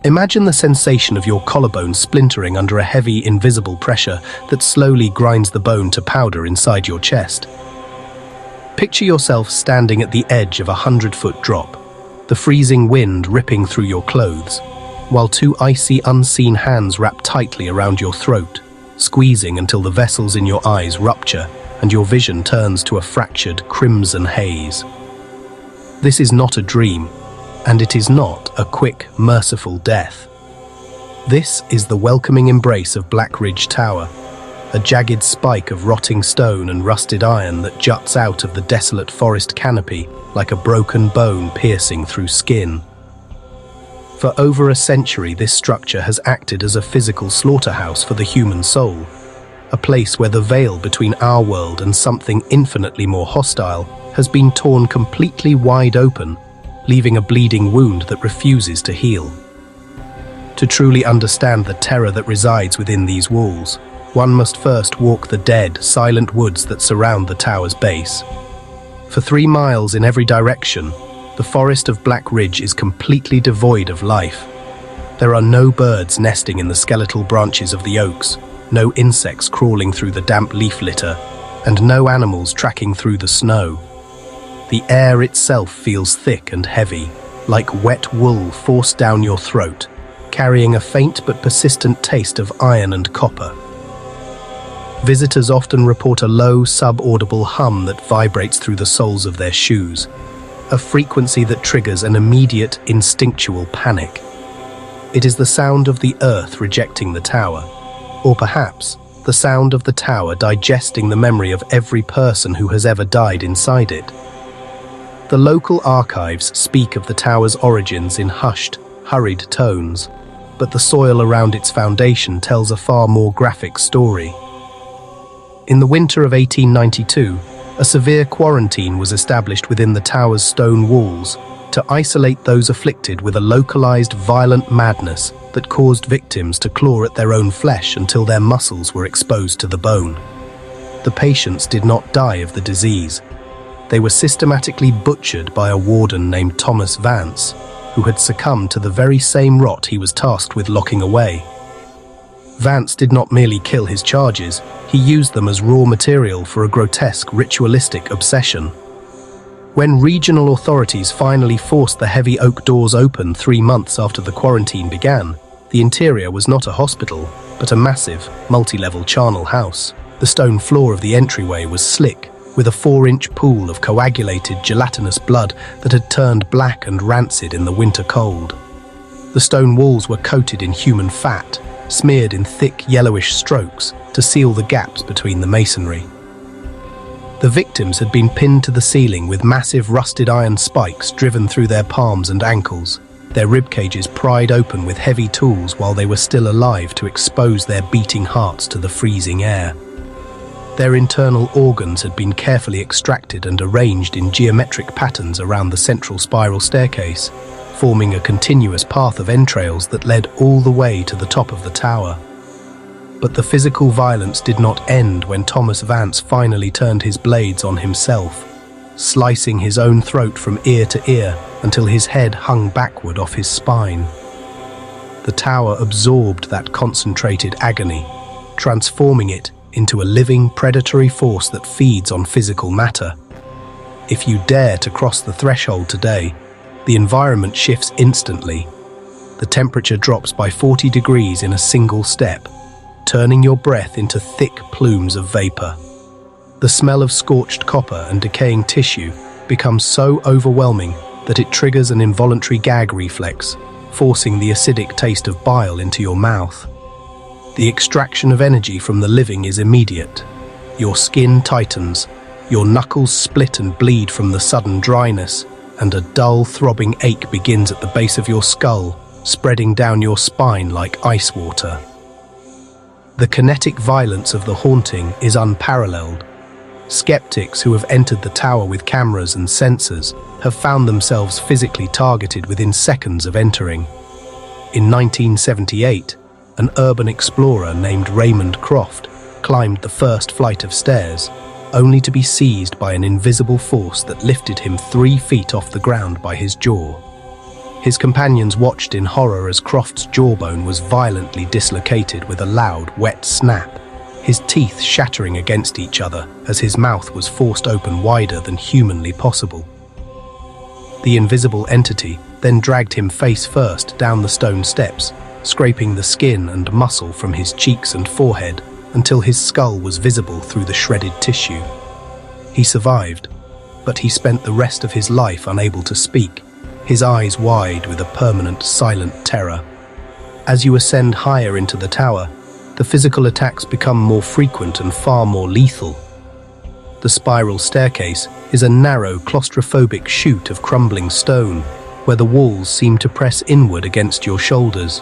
Imagine the sensation of your collarbone splintering under a heavy, invisible pressure that slowly grinds the bone to powder inside your chest. Picture yourself standing at the edge of a 100-foot drop, the freezing wind ripping through your clothes, while two icy, unseen hands wrap tightly around your throat, squeezing until the vessels in your eyes rupture and your vision turns to a fractured, crimson haze. This is not a dream, and it is not a quick, merciful death. This is the welcoming embrace of Black Ridge Tower, a jagged spike of rotting stone and rusted iron that juts out of the desolate forest canopy like a broken bone piercing through skin. For over a century, this structure has acted as a physical slaughterhouse for the human soul, a place where the veil between our world and something infinitely more hostile has been torn completely wide open, leaving a bleeding wound that refuses to heal. To truly understand the terror that resides within these walls, one must first walk the dead, silent woods that surround the tower's base. For 3 miles in every direction, the forest of Black Ridge is completely devoid of life. There are no birds nesting in the skeletal branches of the oaks, no insects crawling through the damp leaf litter, and no animals tracking through the snow. The air itself feels thick and heavy, like wet wool forced down your throat, carrying a faint but persistent taste of iron and copper. Visitors often report a low, sub-audible hum that vibrates through the soles of their shoes, a frequency that triggers an immediate, instinctual panic. It is the sound of the earth rejecting the tower, or perhaps the sound of the tower digesting the memory of every person who has ever died inside it. The local archives speak of the tower's origins in hushed, hurried tones, but the soil around its foundation tells a far more graphic story. In the winter of 1892, a severe quarantine was established within the tower's stone walls to isolate those afflicted with a localized violent madness that caused victims to claw at their own flesh until their muscles were exposed to the bone. The patients did not die of the disease. They were systematically butchered by a warden named Thomas Vance, who had succumbed to the very same rot he was tasked with locking away. Vance did not merely kill his charges, he used them as raw material for a grotesque ritualistic obsession. When regional authorities finally forced the heavy oak doors open 3 months after the quarantine began, the interior was not a hospital, but a massive, multi-level charnel house. The stone floor of the entryway was slick, with a 4-inch pool of coagulated gelatinous blood that had turned black and rancid in the winter cold. The stone walls were coated in human fat, smeared in thick yellowish strokes to seal the gaps between the masonry. The victims had been pinned to the ceiling with massive rusted iron spikes driven through their palms and ankles, their rib cages pried open with heavy tools while they were still alive to expose their beating hearts to the freezing air. Their internal organs had been carefully extracted and arranged in geometric patterns around the central spiral staircase, forming a continuous path of entrails that led all the way to the top of the tower. But the physical violence did not end when Thomas Vance finally turned his blades on himself, slicing his own throat from ear to ear until his head hung backward off his spine. The tower absorbed that concentrated agony, transforming it into a living predatory force that feeds on physical matter. If you dare to cross the threshold today, the environment shifts instantly. The temperature drops by 40 degrees in a single step, turning your breath into thick plumes of vapor. The smell of scorched copper and decaying tissue becomes so overwhelming that it triggers an involuntary gag reflex, forcing the acidic taste of bile into your mouth. The extraction of energy from the living is immediate. Your skin tightens, your knuckles split and bleed from the sudden dryness, and a dull, throbbing ache begins at the base of your skull, spreading down your spine like ice water. The kinetic violence of the haunting is unparalleled. Skeptics who have entered the tower with cameras and sensors have found themselves physically targeted within seconds of entering. In 1978, an urban explorer named Raymond Croft climbed the first flight of stairs, only to be seized by an invisible force that lifted him 3 feet off the ground by his jaw. His companions watched in horror as Croft's jawbone was violently dislocated with a loud, wet snap, his teeth shattering against each other as his mouth was forced open wider than humanly possible. The invisible entity then dragged him face first down the stone steps, scraping the skin and muscle from his cheeks and forehead until his skull was visible through the shredded tissue. He survived, but he spent the rest of his life unable to speak, his eyes wide with a permanent, silent terror. As you ascend higher into the tower, the physical attacks become more frequent and far more lethal. The spiral staircase is a narrow, claustrophobic chute of crumbling stone, where the walls seem to press inward against your shoulders.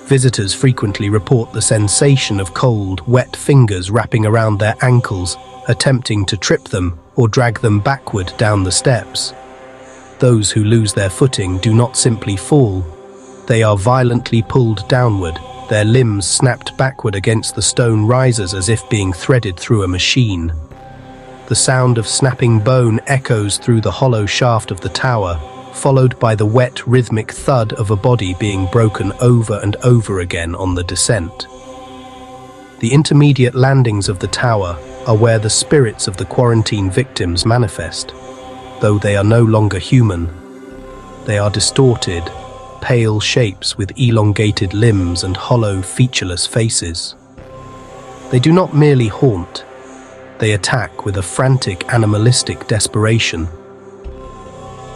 Visitors frequently report the sensation of cold, wet fingers wrapping around their ankles, attempting to trip them or drag them backward down the steps. Those who lose their footing do not simply fall. They are violently pulled downward, their limbs snapped backward against the stone risers as if being threaded through a machine. The sound of snapping bone echoes through the hollow shaft of the tower, followed by the wet, rhythmic thud of a body being broken over and over again on the descent. The intermediate landings of the tower are where the spirits of the quarantine victims manifest. Though they are no longer human, they are distorted, pale shapes with elongated limbs and hollow, featureless faces. They do not merely haunt, they attack with a frantic, animalistic desperation.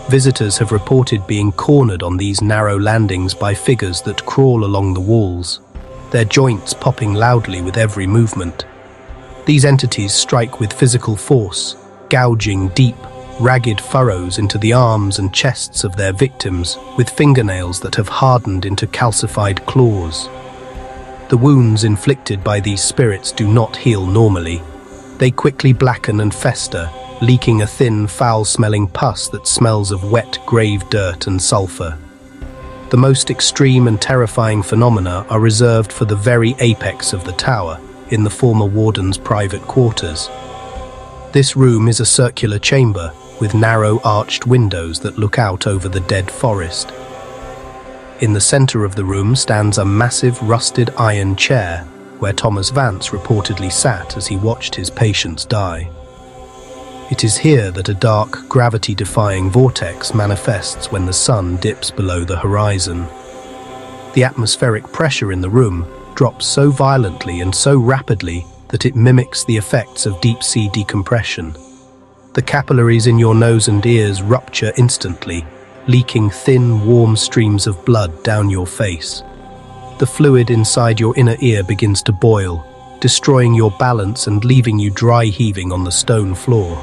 Visitors have reported being cornered on these narrow landings by figures that crawl along the walls, their joints popping loudly with every movement. These entities strike with physical force, gouging deep, ragged furrows into the arms and chests of their victims with fingernails that have hardened into calcified claws. The wounds inflicted by these spirits do not heal normally. They quickly blacken and fester, leaking a thin, foul-smelling pus that smells of wet grave dirt and sulfur. The most extreme and terrifying phenomena are reserved for the very apex of the tower, in the former warden's private quarters. This room is a circular chamber with narrow arched windows that look out over the dead forest. In the center of the room stands a massive rusted iron chair where Thomas Vance reportedly sat as he watched his patients die. It is here that a dark, gravity-defying vortex manifests when the sun dips below the horizon. The atmospheric pressure in the room drops so violently and so rapidly that it mimics the effects of deep-sea decompression. The capillaries in your nose and ears rupture instantly, leaking thin, warm streams of blood down your face. The fluid inside your inner ear begins to boil, destroying your balance and leaving you dry heaving on the stone floor.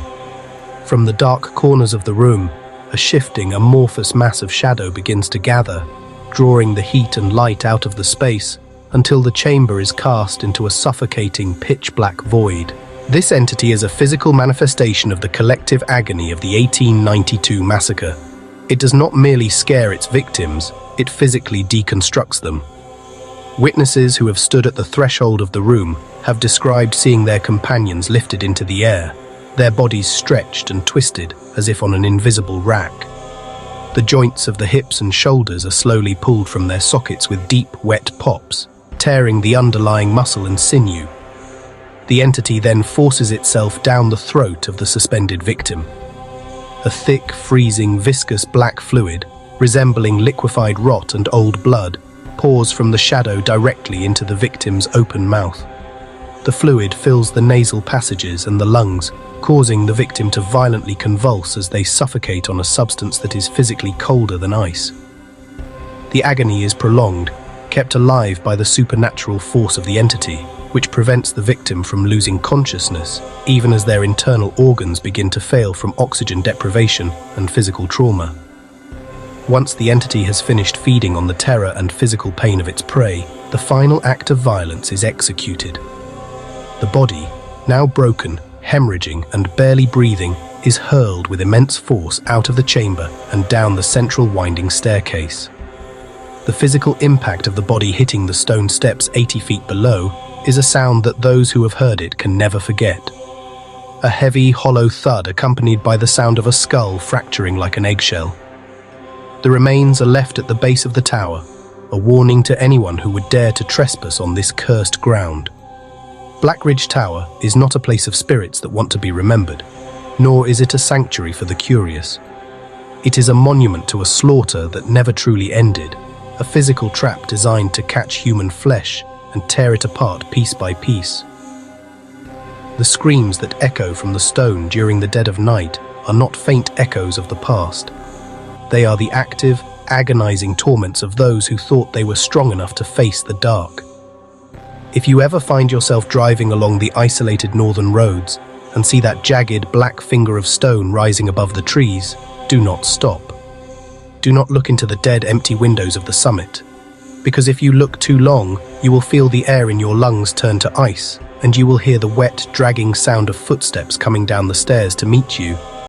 From the dark corners of the room, a shifting, amorphous mass of shadow begins to gather, drawing the heat and light out of the space until the chamber is cast into a suffocating, pitch-black void. This entity is a physical manifestation of the collective agony of the 1892 massacre. It does not merely scare its victims, it physically deconstructs them. Witnesses who have stood at the threshold of the room have described seeing their companions lifted into the air, their bodies stretched and twisted as if on an invisible rack. The joints of the hips and shoulders are slowly pulled from their sockets with deep, wet pops, tearing the underlying muscle and sinew. The entity then forces itself down the throat of the suspended victim. A thick, freezing, viscous black fluid, resembling liquefied rot and old blood, pours from the shadow directly into the victim's open mouth. The fluid fills the nasal passages and the lungs, causing the victim to violently convulse as they suffocate on a substance that is physically colder than ice. The agony is prolonged, kept alive by the supernatural force of the entity, which prevents the victim from losing consciousness, even as their internal organs begin to fail from oxygen deprivation and physical trauma. Once the entity has finished feeding on the terror and physical pain of its prey, the final act of violence is executed. The body, now broken, hemorrhaging, and barely breathing, is hurled with immense force out of the chamber and down the central winding staircase. The physical impact of the body hitting the stone steps 80 feet below is a sound that those who have heard it can never forget. A heavy, hollow thud accompanied by the sound of a skull fracturing like an eggshell. The remains are left at the base of the tower, a warning to anyone who would dare to trespass on this cursed ground. Blackridge Tower is not a place of spirits that want to be remembered, nor is it a sanctuary for the curious. It is a monument to a slaughter that never truly ended, a physical trap designed to catch human flesh and tear it apart piece by piece. The screams that echo from the stone during the dead of night are not faint echoes of the past. They are the active, agonizing torments of those who thought they were strong enough to face the dark. If you ever find yourself driving along the isolated northern roads and see that jagged black finger of stone rising above the trees, do not stop. Do not look into the dead, empty windows of the summit, because if you look too long, you will feel the air in your lungs turn to ice, and you will hear the wet, dragging sound of footsteps coming down the stairs to meet you